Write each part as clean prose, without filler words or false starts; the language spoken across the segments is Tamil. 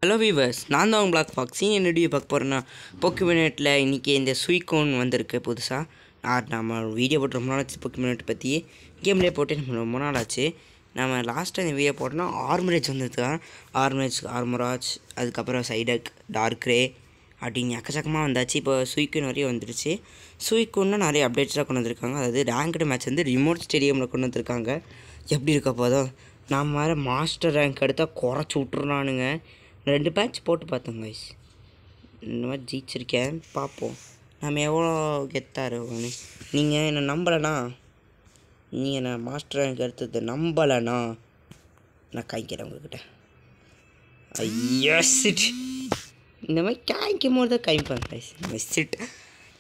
ஹலோ வீவர்ஸ், நான் தான் உங்கள் பிளாக் ஃபாக்ஸ். என்ன வீடியோ பார்க்க போகிறேன்னா, போக்கிமினேட்டில் இன்றைக்கி இந்த சுயிக்கோன் வந்திருக்கு புதுசாக. நம்ம வீடியோ போட்டு ரொம்ப நாள் ஆச்சு. போக்கிமினேட் பற்றி கேம்லேயே போட்டு நம்ம ரொம்ப நாள் ஆச்சு. நம்ம லாஸ்ட்டாக இந்த வீடியோ போட்டோன்னா ஆர்மரேஜ் வந்துருக்கா. ஆர்மராஜ், அதுக்கப்புறம் சைடக், டார்க் ரே அப்படின்னு எக்கச்சக்கமாக வந்தாச்சு. இப்போ சுயிக்கோன் வரையும் வந்துருச்சு. சுயிக்கோன்னா நிறைய அப்டேட்ஸ்லாம் கொண்டு வந்திருக்காங்க. அதாவது ரேங்க்டு மேட்ச் வந்து ரிமோட் ஸ்டேடியமில் கொண்டு வந்திருக்காங்க. எப்படி இருக்க போதும் நம்ம வேறு மாஸ்டர் ரேங்க் எடுத்தால் குறைச்சி விட்ருனானுங்க. 2 பேட்ச் போட்டு பார்த்தோம் கைஸ். இந்த மாதிரி ஜெயிச்சிருக்கேன், பார்ப்போம் நம்ம எவ்வளோ கெத்தாக இருக்கோன்னு. நீங்கள் என்னை நம்பலைண்ணா, நீங்கள் நான் மாஸ்டர் ரேங்க் எடுத்தது நம்பலைண்ணா, நான் காய்க்கிறேன் உங்கள்கிட்ட. ஐயோ சிட், இந்த மாதிரி காய்க்கும் போது தான் காய்ப்பேன் கைஸ். சிட்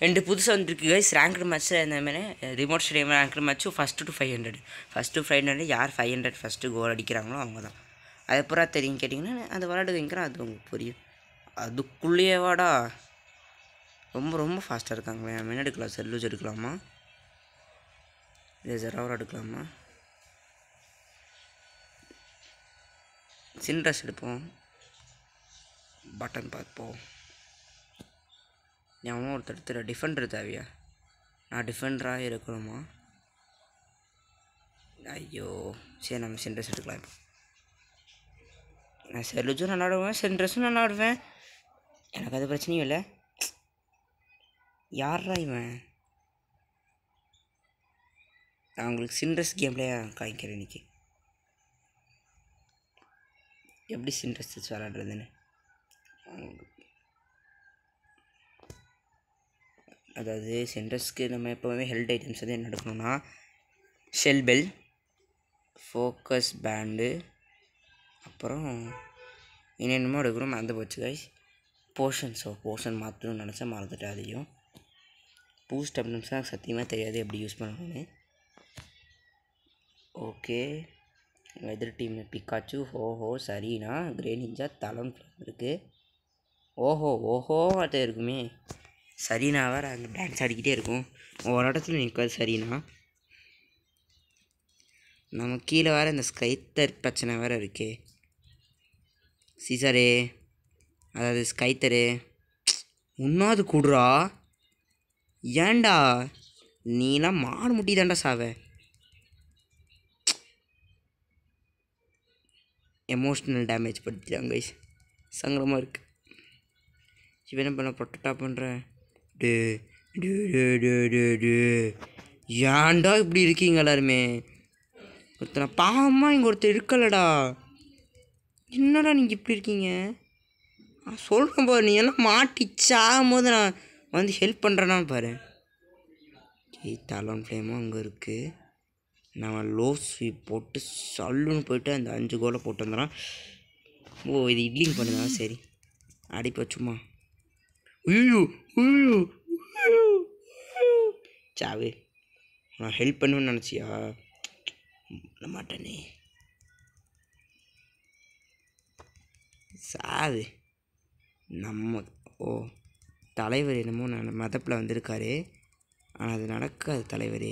2 புதுசாக வந்துருக்கு கைஸ். ரேங்க்டு மேட்ச்சில் இந்த மாதிரி remote stadium ranked match first to 500. First 500 யார் 500 ஃபஸ்ட்டு கோல் அடிக்கிறாங்களோ அவங்க தான். அது பூரா தெரியும் கேட்டிங்கன்னா அது விளையாடுவீங்கிறேன், அது உங்களுக்கு புரியும். அதுக்குள்ளேயே வாடா ரொம்ப ரொம்ப ஃபாஸ்ட்டாக இருக்காங்களே. மெயின் எடுக்கலாம், செல்லூஸ் எடுக்கலாமா, இல்லை ஜெராவர் எடுக்கலாமா, சின்ட்ரஸ் எடுப்போம், பட்டன் பார்ப்போம். எவனோ ஒருத்தர் எடுத்துகிற டிஃபெண்டர் தேவையா? நான் டிஃபெண்டராக இருக்கணுமா? ஐயோ சரி, நம்ம சின்ட்ரஸ் எடுக்கலாம். இப்போ நான் செல்லுஜும் நல்லா ஆடுவேன், சென்ட்ரஸும் நல்லா ஆடுவேன், எனக்கு அது பிரச்சனையும் இல்லை. யாரா இவன்? நான் உங்களுக்கு சின்ட்ரஸ் கேம்லேயே காய்க்கிறேன் இன்றைக்கி, எப்படி சின்ட்ரஸ் வச்சு விளாட்றதுன்னு. அதாவது சின்ட்ரஸ்க்கு நம்ம எப்போவுமே ஹெல்த் ஐட்டம்ஸ் வந்து என்ன எடுக்கணும்னா, ஷெல் பெல், ஃபோக்கஸ் பேண்டு, அப்புறம் என்னென்னமோ எடுக்கணும், மறந்து போச்சு கைஸ். போர்ஷன் மாற்றணும்னு நினச்சா மறந்துட்டேன். அதையும் பூஸ்ட் அப்படின்னா சத்தியமாக தெரியாது எப்படி யூஸ் பண்ணணும்னு. ஓகே, எதிர் டீம் பிக்காச்சு, ஓஹோ சரிண்ணா, கிரே நிஞ்சா, தலம் இருக்குது. ஓஹோ அது இருக்குமே. சரிண்ணா வேறு அங்கே டான்ஸ் ஆடிக்கிட்டே இருக்கும், ஒரு இடத்துல நிற்காது சரிண்ணா. நம்ம கீழே வேறு இந்த ஸ்கைத்தர் பிரச்சனை வேறு இருக்கே. சீசரே, அதாவது ஸ்கைத்தரு ஒன்றாவது கூடுறா. ஏண்டா நீலாம் மாடு முட்டி தாண்டா சாவ. எமோஷ்னல் டேமேஜ் படுத்திட்டாங்க கைஸ், சங்கடமாக இருக்குது. இவன் என்ன பண்ண ப்ரொட்டக்டாக பண்ணுறேன். டே டே டே டே டே டே ஏன்டா இப்படி இருக்கீங்க எல்லாருமே? ஒருத்தனை பாவமாக இங்கே ஒருத்தர் இருக்கலடா, என்னடா நீங்கள் இப்படி இருக்கீங்க? சொல்கிறேன் பாரு, நீ எல்லாம் மாட்டிச்சாகும் போது நான் வந்து ஹெல்ப் பண்ணுறேன்னா பாரு. தாலோன் ஃப்ளேமும் அங்கே இருக்குது. நான் லோ ஸ்வீப் போட்டு சல்லுன்னு போயிட்டு அந்த 5 கோலை போட்டு வந்துடுறான். ஓ இது இட்லிங் பண்ணுதா? சரி அடிப்பா சும்மா. ஐயோ சாவு, நான் ஹெல்ப் பண்ணுவேன்னு நினச்சியா? மாட்டேனே, சாவு. நம்ம தலைவர் என்னமோ நான் மதப்பில் வந்திருக்காரு, ஆனால் அது நடக்காது தலைவரே.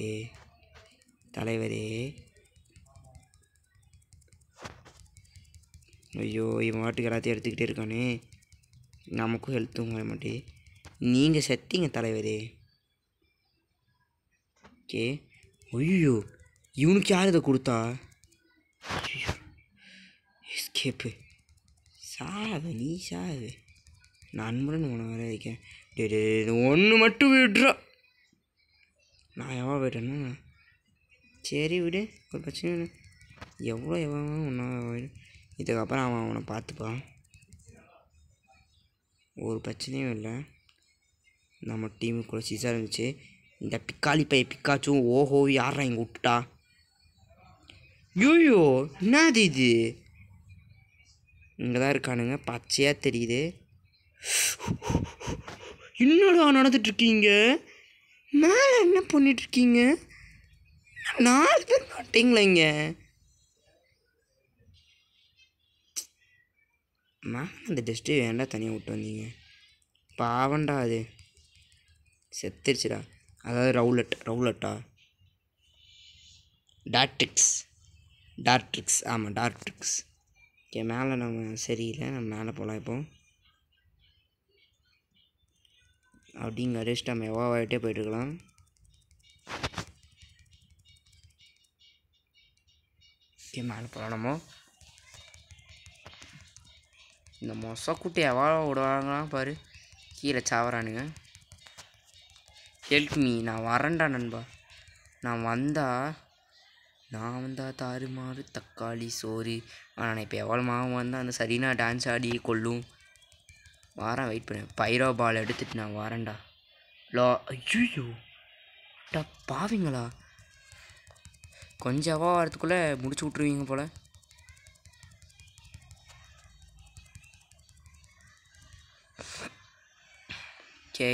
ஐயோ இவன் வாட்டுக்கு எல்லாத்தையும் எடுத்துக்கிட்டே இருக்கானே, நமக்கும் ஹெல்த்தும் வர மாட்டே. நீங்கள் செத்தீங்க தலைவரே. ஓகே, ஐயோ இவனுக்கு யார் இதை கொடுத்தா? எஸ்கேப்பு, சாவு நீ சாவு, நான் அன்புடன் உன வர வைக்கேன். டே ஒன்று மட்டும் விடுறா. நான் எவ்வளோ போய்ட்டேன்னா சரி விடு, ஒரு பிரச்சனையும் இல்லை. எவ்வளோ ஒன்றா இதுக்கப்புறம் அவன் அவனை பார்த்துப்பான், ஒரு பிரச்சனையும் இல்லை. நம்ம டீமுக்குள்ளே சீசாக இருந்துச்சு. இந்த பிக்காளி பைய பிக்காச்சும் ஓஹோ யாரா இங்கே விட்டுட்டா? ஐயோ என்னது இது? இங்கே தான் இருக்கானுங்க, பச்சையாக தெரியுது. என்னடா நடந்துட்டுருக்கீங்க? மேலே என்ன பண்ணிகிட்ருக்கீங்க? 4 பேர் மாட்டிங்களா இங்கே? நான் அந்த டெஸ்ட்டு வேண்டா தனியாக விட்டு வந்தீங்க, பாவண்டா அது செத்துருச்சுடா. அதாவது ரவுலட்டா டார்ட்ரிக்ஸ், ஆமாம் டார்ட்ரிக்ஸ். ஓகே மேலே நம்ம சரியில்லை, நம்ம மேலே போகலாம் இப்போ. அப்படிங்க அடிச்சுட்டு நம்ம எவாவாகிட்டே போயிட்டுருக்கலாம். ஓகே மேலே போகலாம் நம்ம. இந்த மொசக்குட்டி எவ்வளோ விடுவாங்களா பாரு, கீழே சாவறானுங்க. ஹெல்ப் மீ, நான் வரேன்டா நண்பா. நான் வந்தா தாறுமாறு தக்காளி சோறு. ஆனால் இப்போ எவ்வளோ மாவு வந்தால் அந்த சரினா டான்ஸ் ஆடி கொள்ளும். வாரம் வெயிட் பண்ணேன். பைரோ பால் எடுத்துட்டு நான் வரேன்டா. ஐயோ டா பாவிங்களா, கொஞ்சம் வரத்துக்குள்ளே முடிச்சு விட்ருவீங்க போல். ஓகே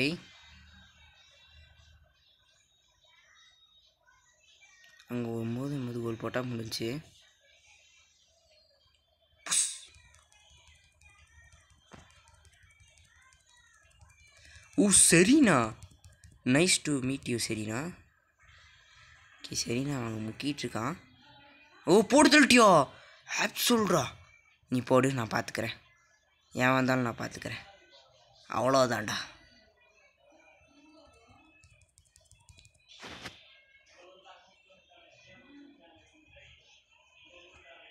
அங்கே 9 கோல் போட்டால் முடிஞ்சு. சரிண்ணா, நைஸ் டு மீட் யூ சரிண்ணா. ஓகே சரிண்ணா, அவங்க முக்கிட்டுருக்கான். போட்டு தள்ளிட்டியோ? ஆப் சொல்கிறா, நீ போடு, நான் பார்த்துக்கிறேன். ஏன் வந்தாலும் நான் பார்த்துக்கிறேன். அவ்வளோதான்டா.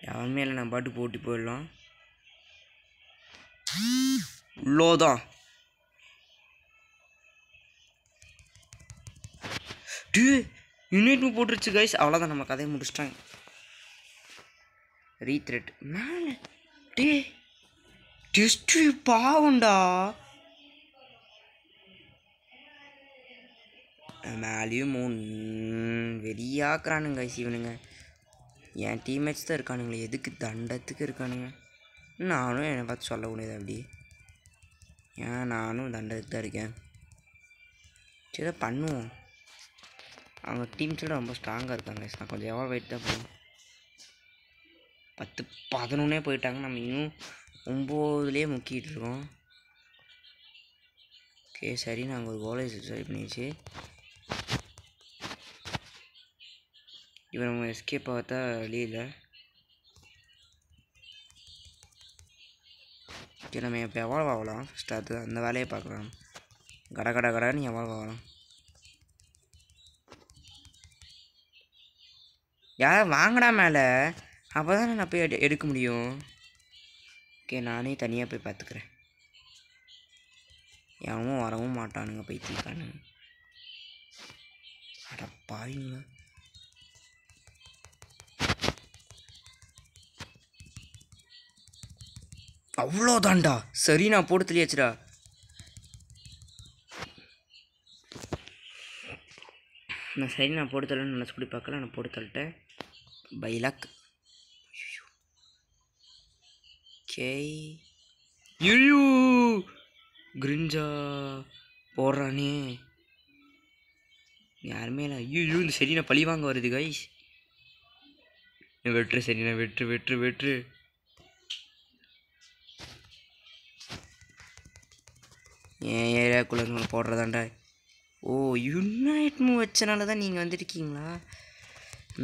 யாருமே இல்லை, நான் பாட்டு போட்டு போயிடலாம். உள்ளோதான் யூனிட் போட்டுருச்சு கைஸ். அவ்வளோதான், நம்ம கதையை முடிச்சிட்டாங்க. ரீத்ரெட் மேலே டெஸ்ட் பாவண்டா. மேலேயும் 3 வெளியாக்குறானுங்க கைஸ் இவனுங்க. என் டீம்மேட்ஸ் தான் இருக்கானுங்களே, எதுக்கு தண்டத்துக்கு இருக்கானுங்க. நானும் என்னை பார்த்து சொல்லக்கூடாது அப்படி. ஏன் நானும் தண்டத்துக்கு தான் இருக்கேன். சரி பண்ணுவோம். அவங்க டீம்ஸோட ரொம்ப ஸ்ட்ராங்காக இருக்காங்க. நான் கொஞ்சம் எவ்வளோ வெயிட் தான் பண்ணுவோம். 10-11 போயிட்டாங்க. நம்ம இன்னும் 9லேயே முக்கிட்டு இருக்கோம். ஓகே சரி, நாங்கள் ஒரு கோலை சரி பண்ணிடுச்சு. இப்போ நம்ம எஸ்கேப் பார்த்தா வெளியில். ஓகே நம்ம இப்போ எவ்வளோ ஆகலாம் ஃபஸ்ட்டு, அது அந்த வேலையை பார்க்கலாம். கடன்னு எவ்வளோ ஆகலாம். யாராவது வாங்கடா மேலே, அப்போ தானே நான் போய் எடுக்க முடியும். ஓகே நானே தனியாக போய் பார்த்துக்கிறேன். எவனும் வரவும் மாட்டானுங்க, பைத்தியக்கானுங்க. அட பாருங்களா, அவ்வளோதான்டா. சரி நான் போட்டு தெரியாச்சுடா. நான் போட்டு தரேன்னு நினச்சி கூட பார்க்கல. நான் போட்டு தள்ளிட்டேன் பைலக். ஓகே ஐயோ கிரிஞ்சா போடுறானே, யாருமே இல்லை. ஐயோ இந்த சரி நான் பழி வாங்க வருது கைஸ். வெற்று சரி, நான் வெற்று. என் ஏரியாக்குள்ளே போடுறதாண்டா. ஓ யுனைட் மூவ் வச்சனால தான் நீங்கள் வந்துருக்கீங்களா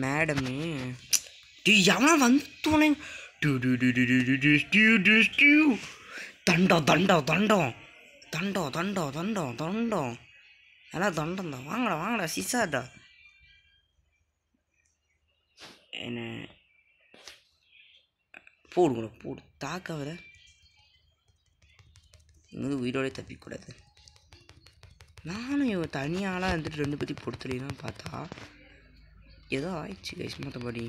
மேடமு? எவனா வந்தோனே தண்டம் எல்லாம் தண்டம் தான். வாங்கடா சிசாடா. என்ன போடு தாக்க வர இங்கே உயிரோடய தப்பிக்கூடாது. நானும் தனியாலாம் வந்துட்டு 2 பற்றி பொறுத்தலாம் பார்த்தா ஏதோ ஆயிடுச்சு கைஸ். மற்றபடி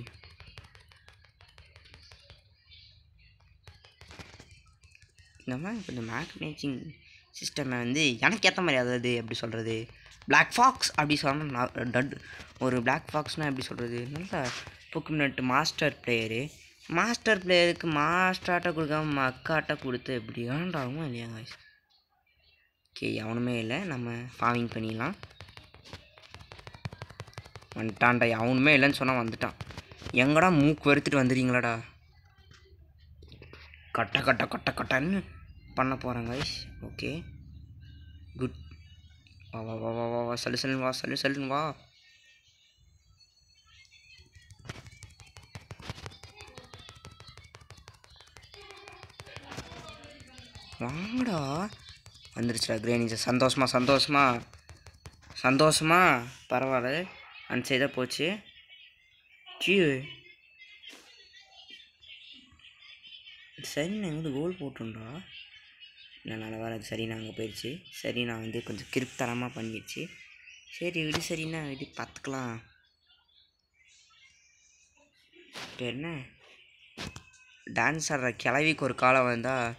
இந்த மாதிரி இப்போ இந்த மேக் மேட்சிங் சிஸ்டமை வந்து எனக்கு ஏற்ற மாதிரி, அதாவது எப்படி சொல்கிறது, பிளாக் ஃபாக்ஸ் அப்படி சொன்னால் நான் ஒரு பிளாக் ஃபாக்ஸ்னால் எப்படி சொல்கிறது, நல்ல பொக்குமினட் மாஸ்டர் பிளேயருக்கு மாஸ்டர்கிட்ட கொடுக்காம மக்காட்ட கொடுத்து எப்படி ஆண்டாகும் இல்லையா கைஸ். ஓகே எவனுமே இல்லை, நம்ம ஃபார்மிங் பண்ணிடலாம். வந்துட்டான்டா, அவனுமே இல்லைன்னு சொன்னால் வந்துட்டான். எங்கடா மூக்கு வெறுத்துட்டு வந்துடுறீங்களாடா. கட்டன்னு பண்ண போகிறேன் கைஸ். Okay good. வா சல்லுன்னு வா. வாங்கடா. வந்துருச்சுடா கிரேனிஜா. சந்தோஷமா பரவாயில்ல. அந்த சைடாக போச்சு. சரி நான் வந்து கோல் போட்டுண்டா. என்னால் வர சரி நான் அங்கே போயிடுச்சு. சரி நான் வந்து கொஞ்சம் கிருப்தனமாக பண்ணிடுச்சு. சரி விடு, சரிண்ணா விடு, பார்த்துக்கலாம். இப்போ என்ன டான்ஸ் ஆடுற கிளவிக்கு ஒரு காலம் வந்தால்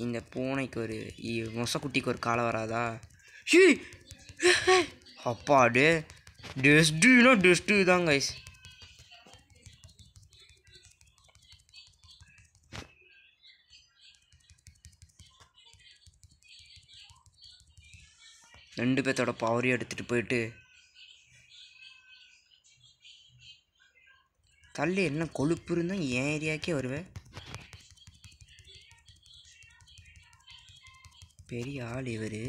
இந்த பூனைக்கு ஒரு மொசக்குட்டிக்கு ஒரு காலம் வராதா? அப்பாடு டெஸ்ட்டு தான் கைஸ். ரெண்டு பேர்த்தோட பவரையும் எடுத்துகிட்டு போயிட்டு தள்ளி. என்ன கொழுப்பு இருந்தால் என் ஏரியாக்கே வருவேன். பெரிய ஆள் இவர்.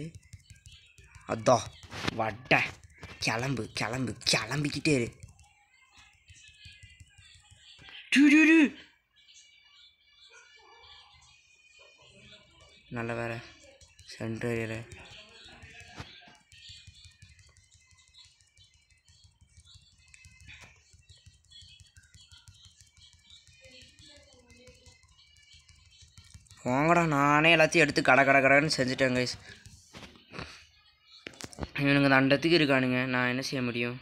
அதான் வட்ட கிளம்பிக்கிட்டே இரு. நல்ல வேற சென்ட்ரல் வாங்கடா. நானே எல்லாத்தையும் எடுத்து கடன்னு செஞ்சுட்டேன் கைஸ். இவனுங்க தண்டத்துக்கு இருக்கானுங்க, நான் என்ன செய்ய முடியும்?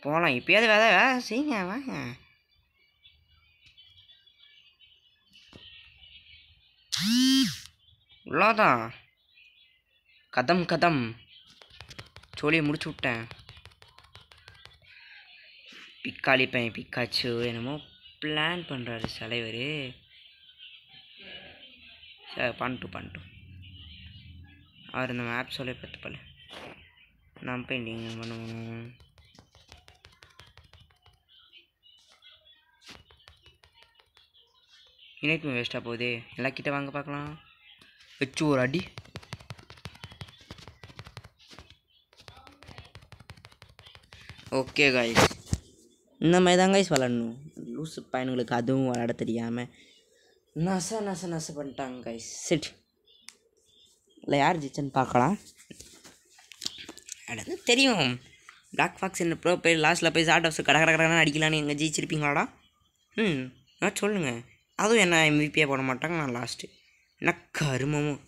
போகலாம். இப்போயாவது வேலை செய்யுங்க வாங்க. உள்ளாதான் கதம் சோழியை முடிச்சு விட்டேன். பிக்காளி பையன் பிக்காச்சு என்னமோ பிளான் பண்ணுறாரு தலைவர். பண்ணிட்டோம். அவர் இந்த மேப் சொல்ல பார்த்துப்பல. நான் பெயிண்டிங் பண்ணுவோம். இணைப்பு வேஸ்ட்டாக போகுது. எல்லா கிட்ட வாங்க பார்க்கலாம். வச்சு ஒரு அடி. ஓகே காய்ஸ், இந்த மாதிரி தான் காய்ஸ் விளாடணும். லூசு பையனுங்களுக்கு அதுவும் விளாட தெரியாமல் நச பண்ணிட்டாங்க காய்ஸ். செட் இல்லை யார் ஜிச்சன்னு பார்க்கலாம். அது தெரியும். பிளாக் ஃபாக்ஸ் என்ன ப்ரோ போய் லாஸ்ட்டில் போய் ஷார்ட் ஆஃப்ஸ் கடற்கடன்னு அடிக்கலான்னு எங்கே ஜெயிச்சிருப்பீங்களாடா? சொல்லுங்கள். அதுவும் என்ன எம்விபியாக போட மாட்டாங்க. நான் லாஸ்ட்டு என்ன கருமமும்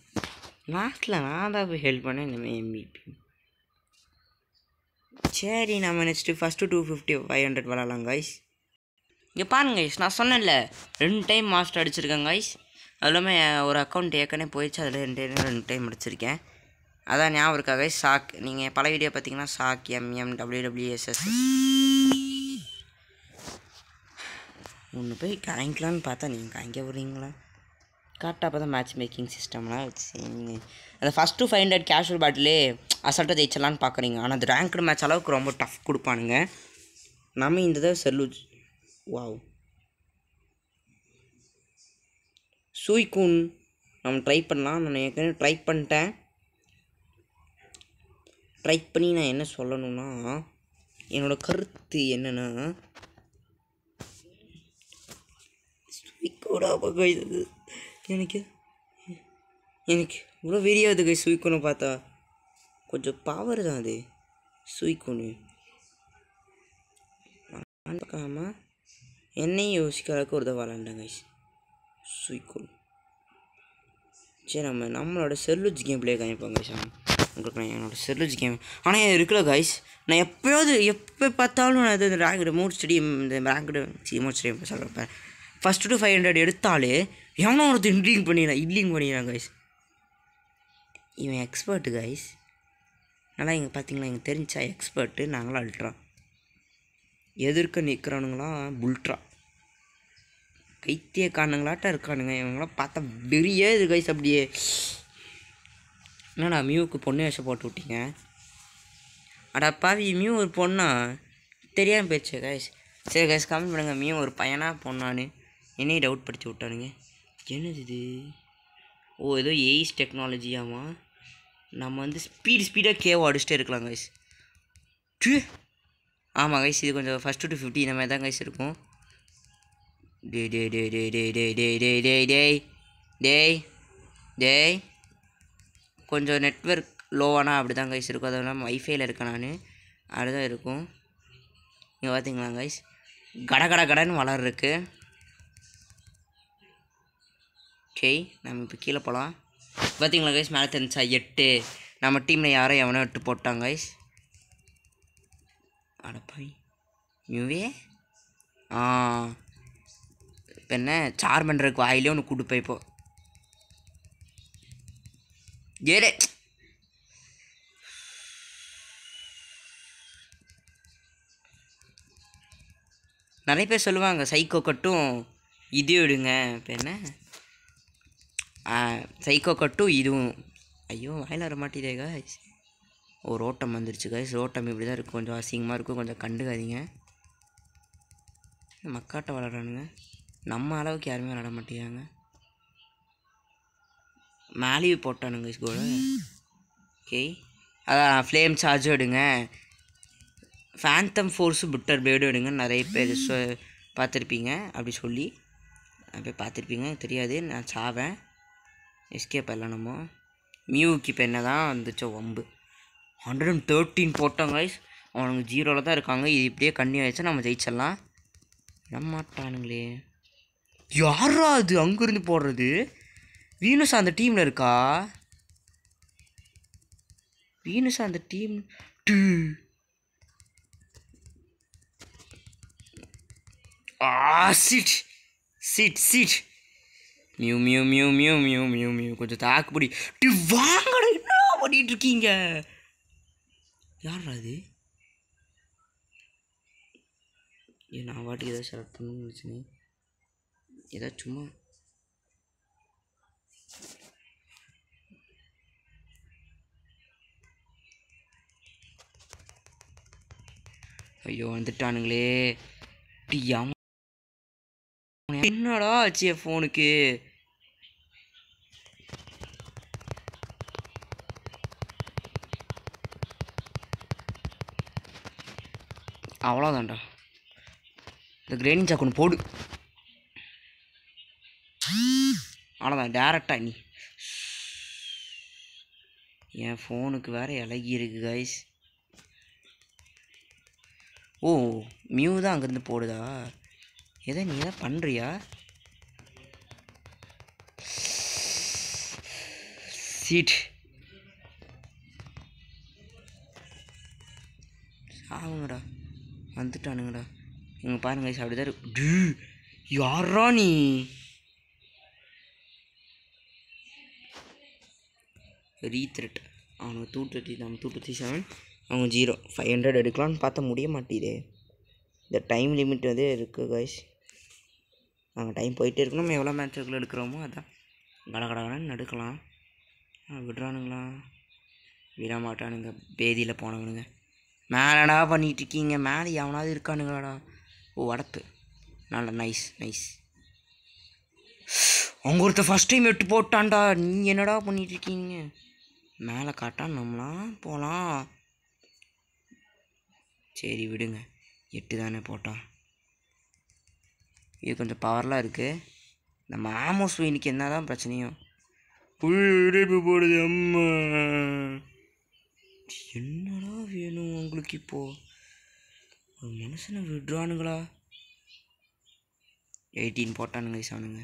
லாஸ்ட்டில் நான் தான் போய் ஹெல்ப் பண்ணேன். இந்தமாதிரி எம்விபி. சரி நம்ம நெக்ஸ்ட்டு ஃபஸ்ட்டு 250 500 விளாட்லாம் காய்ஸ். இங்கே பாருங்க கைஸ், நான் சொன்னேன்ல 2 டைம் மாஸ்டர் அடிச்சிருக்கேன் காய்ஸ். அது இல்லாமல் ஒரு அக்கௌண்ட் ஏற்கனவே போயிடுச்சு. அதில் 2 டைம் அடிச்சிருக்கேன். அதான் ஞாபகம் இருக்கா கைஸ்? சாக். நீங்கள் பல வீடியோ பார்த்தீங்கன்னா சாக் MMWWSS ஒன்று போய் காய்க்கலான்னு பார்த்தா நீங்கள் காய்க்க போடுறீங்களா? கரெக்டாக அப்போ தான் மேட்ச் மேக்கிங் சிஸ்டம்லாம் வச்சு நீங்கள் அந்த ஃபஸ்ட்டு 500 கேஷுவல் பேட்டிலே அசால்ட்டாக ஜெயிச்சலான்னு பார்க்குறீங்க. ஆனால் அது ரேங்க்டு மேட்ச் அளவுக்கு ரொம்ப டஃப் கொடுப்பானுங்க. நம்ம இந்த தான் செல்லூஜ். வாவ், சூய்கூன் நம்ம ட்ரை பண்ணலாம். நான் ஏற்கனவே ட்ரை பண்ணிட்டேன். ட்ரை பண்ணி நான் என்ன சொல்லணும்னா, என்னோடய கருத்து என்னென்னா, சூய்கூடா இது எனக்கு இவ்வளோ வெறியாகுது கை. சூய்கூனை பார்த்தா கொஞ்சம் பவர் தான் அது. சூய்கூனு பார்க்காம என்னையும் யோசிக்கிறதுக்கு ஒரு தான் விளாண்டேன் கைஸ். சூய்கூன். சரி நம்மளோட செல்லூஜ் கேம் பிளே காமிப்போம் கைஸ். உங்களுக்கு நான் என்னோடய செல்லூஜ் கேம் ஆனால் இருக்குல்ல கைஸ், நான் எப்போ பார்த்தாலும் நான் இது ரேங்க்டு மோட் ஸ்டேடியம், இந்த ரேங்க்டு மோட் ஸ்டேடியம் சொல்கிறப்பேன். ஃபஸ்ட்டு 500 எடுத்தாலே எவனோ ஒருத்தர் இல்லிங் பண்ணிடுறான் கைஸ். இவன் எக்ஸ்பர்ட்டு கைஸ். நல்லா இங்கே பார்த்தீங்களா, எங்களுக்கு தெரிஞ்சா எக்ஸ்பர்ட்டு. நாங்களாம் அல்ட்ரா. எதிர்க்க நிற்கிறானுங்களாம் புல்ட்ரா. கைத்திய காரணங்களாட்டம் இருக்கானுங்க இவங்களாம் பார்த்தா வெறியே இது கைஸ். அப்படியே என்னடா மியூவுக்கு பொண்ணு வேஷம் போட்டு விட்டீங்க? அடா பாவி, மியூ ஒரு பொண்ணா? தெரியாமல் போயிடுச்சு கைஸ். சரி கைஸ் கமெண்ட் பண்ணுங்கள், மியூ ஒரு பையனா பொண்ணான்னு. என்னையும் டவுட் படித்து விட்டானுங்க. என்னது இது? ஓ ஏதோ ஏஇஸ் டெக்னாலஜியாமா. நம்ம வந்து ஸ்பீடாக கேவ் அடிச்சுட்டே இருக்கலாம் கைஸ். ஆமாம் கைஸ், இது கொஞ்சம் ஃபஸ்ட்டு 250 இந்த மாதிரி தான் கைஸ் இருக்கும். டேய் டேய் கொஞ்சம் நெட்வொர்க் லோவானா அப்படி தான் கைஸ் இருக்கும். அதுவும் இல்லாமல் வைஃபைல இருக்கேன் நான், அதுதான் இருக்கும். இங்கே பார்த்தீங்களா கைஸ், கடன்னு வளர் இருக்கு. ஓகே நம்ம இப்போ கீழே போகலாம். பார்த்தீங்களா கைஸ், மேலே தெரிஞ்சா 8. நம்ம டீமில் யாரோ எவனோ 8 போட்டாங்க கைஸ். அடப்பாய் நியூவே இப்போ என்ன சார் பண்ணுறதுக்கு வாயிலே ஒன்று கொடுப்பேன் இப்போ. ஏடே நிறைய பேர் சொல்லுவாங்க சைக்கோ கட்டும் இது விடுங்க. இப்போ என்ன சைக்கோ கட்டும் இதுவும். ஐயோ வாயில் வர மாட்டேதே காய்ஸ். ஒரு ஓட்டம் வந்துருச்சு காய்ஸ். ஓட்டம் இப்படி தான் இருக்கும், கொஞ்சம் அசிங்கமாக இருக்கும், கொஞ்சம் கண்டுக்காதீங்க. மக்காட்டை விளாட்றானுங்க, நம்ம அளவுக்கு யாருமே விளாட மாட்டேங்கிறாங்க. மேலேயே போட்டானுங்க கைஸ் கோல். ஓகே அதான் ஃப்ளேம் சார்ஜும் எடுங்க, ஃபேந்தம் ஃபோர்ஸு புட்டர் பிளேடும் எடுங்க. நிறைய பேர் பார்த்துருப்பீங்க அப்படி சொல்லி, போய் பார்த்துருப்பீங்க தெரியாது. நான் சாவேன், எஸ்கேப் எல்லாம். நம்ம மியூக்கு இப்போ என்ன தான் வந்துச்சோ வம்பு. 113 போட்டோம் கைஸ். அவனுங்க 0ல் தான் இருக்காங்க. இது இப்படியே கண்டினியூ ஆயிடுச்சா நம்ம ஜெயிச்சிடலாம். விடமாட்டானுங்களே. யாரா அது அங்கேருந்து போடுறது? வீனஸா அந்த டீமில் இருக்கா? வீனஸா அந்த team sit sit sit mu mu mu mu mu mu mu கொஞ்சம் தாக்குப்படி வாங்கடா. என்ன பண்ணிட்டு இருக்கீங்க? யாரா அது? நான் வாட்டுக்கு ஏதாவது செலக்ட் பண்ணணும்னு நினச்சினேன். ஏதாவது சும்மா ஐயோ வந்துட்டானுங்களே. என்னடா ஆச்சு ஃபோனுக்கு? அவ்வளோதான்டா, இந்த கிரேனிங் சாக் ஒன்று போடு. அவ்வளோதான் டேரெக்டாக. நீ என் ஃபோனுக்கு வேறு இலகி இருக்கு கைஸ். ஓ மியூ தான் அங்கேருந்து போடுதா? எதை நீ எதாவது பண்ணுறியா? சீட் ஆகுங்கடா, வந்துட்டானுங்கடா. இங்கே பாருங்க கைஸ், அப்படி தான் இருக்கு. யாரா நீ? ரீத்ரெட் அவனுக்கு 230, நம்ம 237, அவங்க 0. 500 எடுக்கலான்னு பார்த்தா முடிய மாட்டேதே. இந்த டைம் லிமிட் வந்து இருக்குது கைஸ். நாங்கள் டைம் போயிட்டே இருக்கணும். நம்ம எவ்வளோ மேட்சுக்குள்ளே எடுக்கிறோமோ அதான் கடகடன்னு எடுக்கலாம். விடுறானுங்களா? விட மாட்டானுங்க, பேதியில் போனவனுங்க. மேலடா பண்ணிகிட்ருக்கீங்க, மேலே எவனாவது இருக்கானுங்களாடா? ஓ அடப்பு, நல்ல நைஸ் நைஸ். அவங்க ஒருத்தர் ஃபஸ்ட் டைம் 8 போட்டான்டா. நீங்கள் என்னடா பண்ணிகிட்ருக்கீங்க? மேலே காட்டான் நம்மளாம் போகலாம். சரி விடுங்க, 8 தானே போட்டான். இது கொஞ்சம் பவர்லாம் இருக்குது. நம்ம ஆமோஸ் இன்னைக்கு என்ன தான் பிரச்சனையும் போடுது. அம்மா என்னடா வேணும் உங்களுக்கு இப்போது? ஒரு மனுஷனை விடுறானுங்களா? 18 போட்டானுங்க சாணுங்க.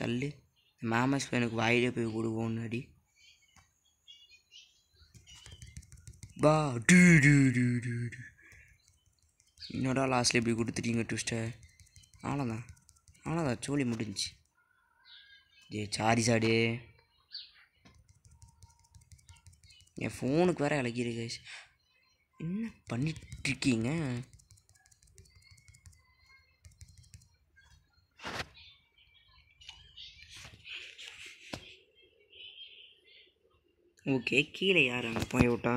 தள்ளு, மாமஸ் எனக்கு வாயிலே போய் விடுவோன்னு அடி. பா டூ டூ டூ டூ டூ. என்னடா லாஸ்ட்டில் எப்படி கொடுத்துட்டீங்க ட்விஸ்ட்டை? அவ்வளோதான் சோழி முடிஞ்சிச்சு. சாரி சாடு, என் ஃபோனுக்கு வேறு இலகிருக்கு. என்ன பண்ணிட்டுருக்கீங்க? ஓகே கீழே யார் அங்கே போய் விட்டா?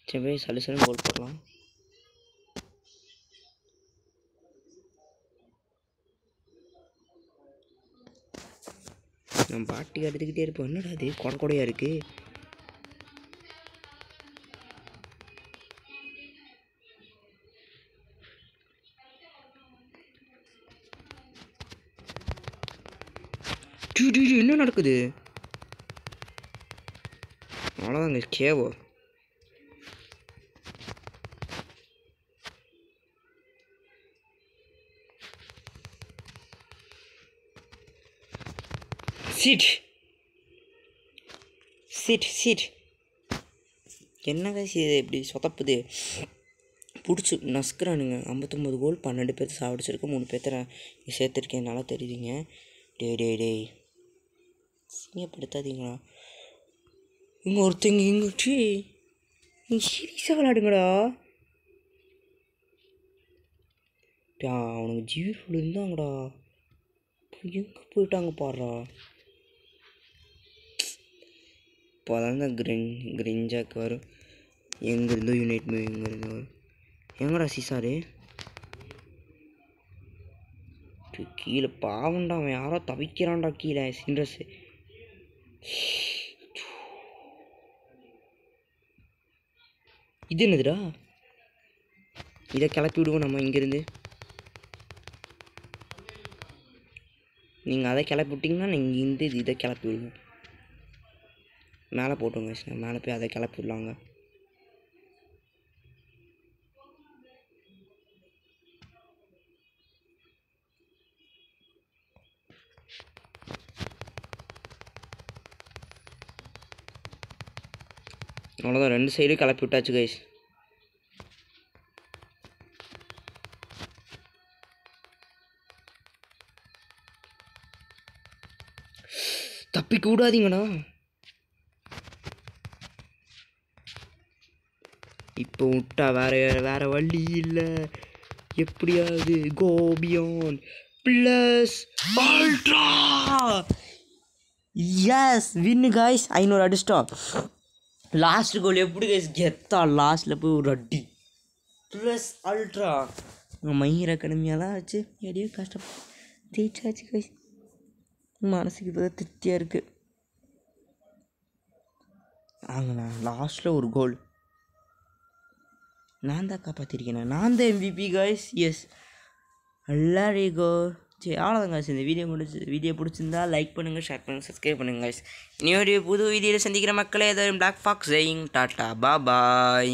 சரி போய் சலுசலும் கோல் போடலாம். நம்ம பாட்டுக்கு எடுத்துக்கிட்டே இருப்போம். என்னடா அது கொடையாக இருக்குது? என்ன நடக்குது? அவ்வளோதாங்க கேவோ. சிட் என்னங்க இது இப்படி சொதப்புது? பிடிச்சி நசுக்கிறானுங்க. 59 கோல் 12 பேர்த்து சாப்பிடிச்சிருக்கேன், 3 பேர்த்த சேர்த்துருக்கேன். நல்லா தெரியுதுங்க. டேய் சீங்கப்படுத்தாதீங்களா? இங்கே ஒருத்தங்க இங்கே சீரியஸாக விளாடுங்கடா. அவனுக்கு ஜீரோவில் இருந்தாங்கடா, எங்கே போயிட்டாங்க பாடுறா. இப்போ தான் கிரிஞ்சாக்கு வரும். எங்கேருந்தோ யுனைட் எங்கேருந்து வரும். எங்கடா சீசாரு? கீழே பாவண்டா, அவன் யாரோ தவிக்கிறான்டா கீழே. சின்ரஸ் இது என்னதுடா? இதை கிளப்பி விடுவோம் நம்ம இங்கேருந்து. நீங்கள் அதை கிளப்பி விட்டிங்கன்னா நீங்கள் இங்கேருந்து இதை கிளப்பி விடுவோம். மேலே போட்டுங்க, மேலே போய் அதை கிளப்பி விடலாங்க. அவ்வளோதான், 2 சைடும் கிளப்பி விட்டாச்சு கைஸ். தப்பிக்க விடாதீங்கடா. இப்போ விட்டா வேற வழி இல்லை. எப்படியாவது கோபியான் ப்ளஸ் அல்ட்ரா. எஸ் வின்னு கைஸ். 500 அடிச்சிட்டோம். லாஸ்ட் கோல் எப்படி கைஸ் கெத்தா லாஸ்ட்டில் போய் ஒரு அடி ப்ளஸ் அல்ட்ரா. மயிர் அகாடமியெல்லாம் வச்சு எப்படியோ கஷ்டப்பட்டு ஜெயிச்சாச்சு கைஸ். மனசுக்கு இப்போ தான் திருப்தியாக இருக்குது. ஆங்கண்ணா லாஸ்ட்டில் ஒரு கோல் நான் தான் காப்பாற்றிருக்கேன். நான் தான் MVP கைஸ். எஸ் எல்லாரிகோ. சரி அவ்வளோதான் கைஸ். இந்த வீடியோ பிடிச்சிருந்தா லைக் பண்ணுங்கள், ஷேர் பண்ணுங்கள், சப்ஸ்கிரைப் பண்ணுங்கள் கைஸ். இன்னொரு புது வீடியோவில் சந்திக்கிற மக்களே. ஏதாவது பிளாக் ஃபாக்ஸ் ஜெயிங் டாட்டா பாய்.